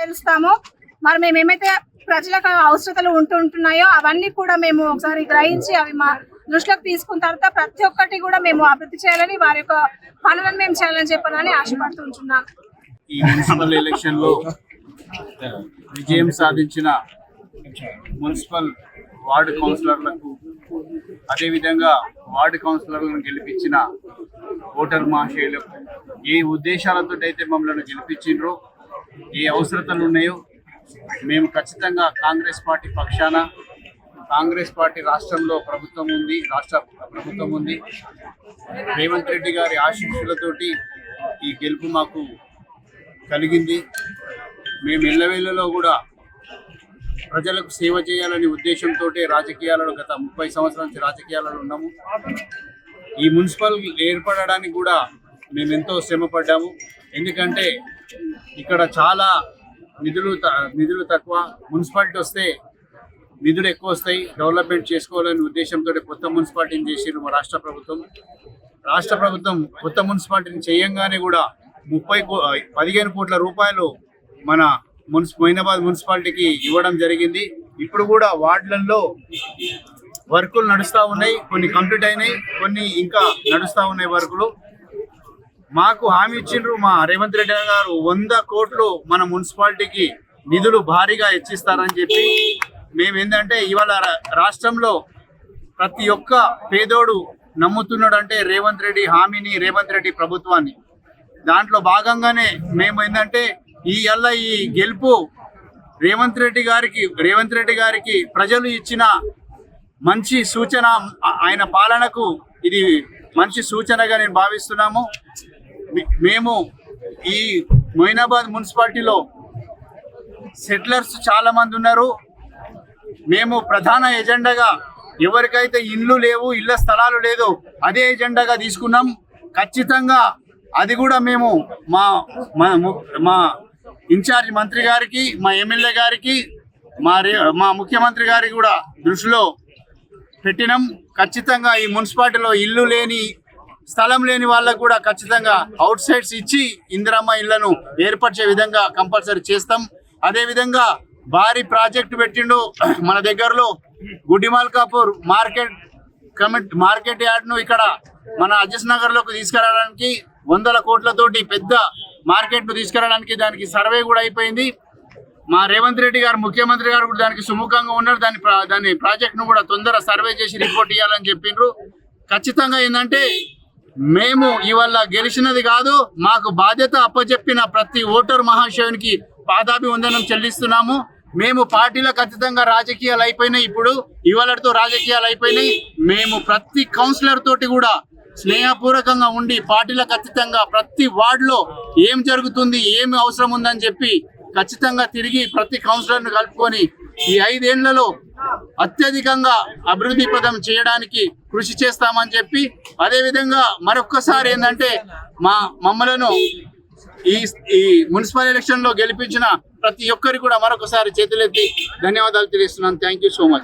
నెరవేరుస్తామో మరి మేము ఏమైతే ప్రజలకు అవసరతలు ఉంటున్నాయో అవన్నీ కూడా మేము ఒకసారి గ్రహించి అవి మా దృష్టిలోకి తీసుకున్న తర్వాత ప్రతి ఒక్కటి కూడా మేము అభివృద్ధి చేయాలని వారి యొక్క పనులను మేము చేయాలని చెప్పాలని ఆశపడుతుంటున్నాం. ఈ మున్సిపల్ ఎలక్షన్ లో విజయం సాధించిన మున్సిపల్ వార్డు కౌన్సిలర్లకు అదేవిధంగా వార్డు కౌన్సిలర్లను గెలిపించిన ఓటర్ మహాశయులకు ఏ ఉద్దేశాలతో అయితే మమ్మల్ని గెలిపించిండ్రో ఏ అవసరతలు ఉన్నాయో మేము ఖచ్చితంగా కాంగ్రెస్ పార్టీ పక్షాన కాంగ్రెస్ పార్టీ రాష్ట్రంలో ప్రభుత్వం ఉంది, రాష్ట్ర ప్రభుత్వం ఉంది. రేవంత్ రెడ్డి గారి ఆశీస్సులతోటి ఈ గెలుపు మాకు కలిగింది. మేము ఎల్లవేళలో కూడా ప్రజలకు సేవ చేయాలనే ఉద్దేశంతో రాజకీయాలలో గత 30 సంవత్సరాల నుంచి రాజకీయాలలో ఉన్నాము. ఈ మున్సిపల్ ఏర్పడడానికి కూడా మేము ఎంతో శ్రమ పడ్డాము. ఎందుకంటే ఇక్కడ చాలా నిధులు తక్కువ, మున్సిపాలిటీ వస్తే నిధులు ఎక్కువ వస్తాయి, డెవలప్మెంట్ చేసుకోవాలనే ఉద్దేశంతో కొత్త మున్సిపాలిటీని చేసిరు మా రాష్ట్ర ప్రభుత్వం. కొత్త మున్సిపాలిటీని చేయంగానే కూడా 15 కోట్ల రూపాయలు మన మొయినాబాద్ మున్సిపాలిటీకి ఇవ్వడం జరిగింది. ఇప్పుడు కూడా వార్డులలో వర్కులు నడుస్తూ ఉన్నాయి, కొన్ని కంప్లీట్ అయినాయి, కొన్ని ఇంకా నడుస్తూ ఉన్నాయి వర్కులు. మాకు హామీ ఇచ్చిండ్రు మా రేవంత్ రెడ్డి గారు 100 కోట్లు మన మున్సిపాలిటీకి నిధులు భారీగా హెచ్చిస్తారని చెప్పి. మేము ఏంటంటే ఇవాళ రాష్ట్రంలో ప్రతి ఒక్క పేదోడు నమ్ముతున్నాడు అంటే రేవంత్ రెడ్డి హామీని, రేవంత్ రెడ్డి ప్రభుత్వాన్ని. దాంట్లో భాగంగానే మేము ఏంటంటే ఈ గెలుపు రేవంత్ రెడ్డి గారికి ప్రజలు ఇచ్చిన మంచి సూచన, ఆయన పాలనకు ఇది మంచి సూచనగా నేను భావిస్తున్నాము. మేము ఈ మొయినాబాద్ మున్సిపాలిటీలో సెటిలర్స్ చాలా మంది ఉన్నారు. మేము ప్రధాన ఎజెండాగా ఎవరికైతే ఇండ్లు లేవు, ఇళ్ల స్థలాలు లేదు, అదే ఎజెండాగా తీసుకున్నాం. ఖచ్చితంగా అది కూడా మేము మా ఇన్ఛార్జ్ మంత్రి గారికి, మా ఎమ్మెల్యే గారికి, మా ముఖ్యమంత్రి గారికి కూడా దృష్టిలో పెట్టినాం. ఖచ్చితంగా ఈ మున్సిపాలిటీలో ఇల్లు లేని, స్థలం లేని వాళ్ళకు కూడా ఖచ్చితంగా అవుట్ సైడ్స్ ఇచ్చి ఇందిరమ్మ ఇళ్లను ఏర్పరిచే విధంగా కంపల్సరీ చేస్తాం. అదేవిధంగా భారీ ప్రాజెక్టు పెట్టిండు మన దగ్గరలో గుడిమల్కాపూర్ మార్కెట్ యార్డ్ను ఇక్కడ మన అజస్ నగర్లోకి తీసుకురావడానికి 100 కోట్లతోటి పెద్ద మార్కెట్ను తీసుకురావడానికి దానికి సర్వే కూడా అయిపోయింది. మా రేవంత్ రెడ్డి గారు ముఖ్యమంత్రి గారు కూడా దానికి సుముఖంగా ఉన్నారు. దాని ప్రాజెక్ట్ను కూడా తొందర సర్వే చేసి రిపోర్ట్ ఇవ్వాలని చెప్పిండ్రు. ఖచ్చితంగా ఏంటంటే మేము ఇవాళ గెలిచినది కాదు, మాకు బాధ్యత అప్పచెప్పిన ప్రతి ఓటర్ మహాశయునికి పాదాభివందనం చెల్లిస్తున్నాము. మేము పార్టీలో ఖచ్చితంగా రాజకీయాలు అయిపోయినాయి, ఇప్పుడు ఇవాళతో రాజకీయాలు అయిపోయినాయి. మేము ప్రతి కౌన్సిలర్ తోటి కూడా స్నేహపూర్వకంగా ఉండి పార్టీలో ఖచ్చితంగా ప్రతి వార్డులో ఏం జరుగుతుంది, ఏమి అవసరం ఉందని చెప్పి ఖచ్చితంగా తిరిగి ప్రతి కౌన్సిలర్ను కలుపుకొని ఈ 5 ఏళ్లలో అత్యధికంగా అభివృద్ధి పదం చేయడానికి కృషి చేస్తామని చెప్పి, అదేవిధంగా మరొక్కసారి ఏంటంటే మమ్మలను ఈ మున్సిపల్ ఎలక్షన్ లో గెలిపించిన ప్రతి ఒక్కరికి కూడా మరొకసారి చేతులెత్తి ధన్యవాదాలు తెలియజేస్తున్నాను. Thank you so much.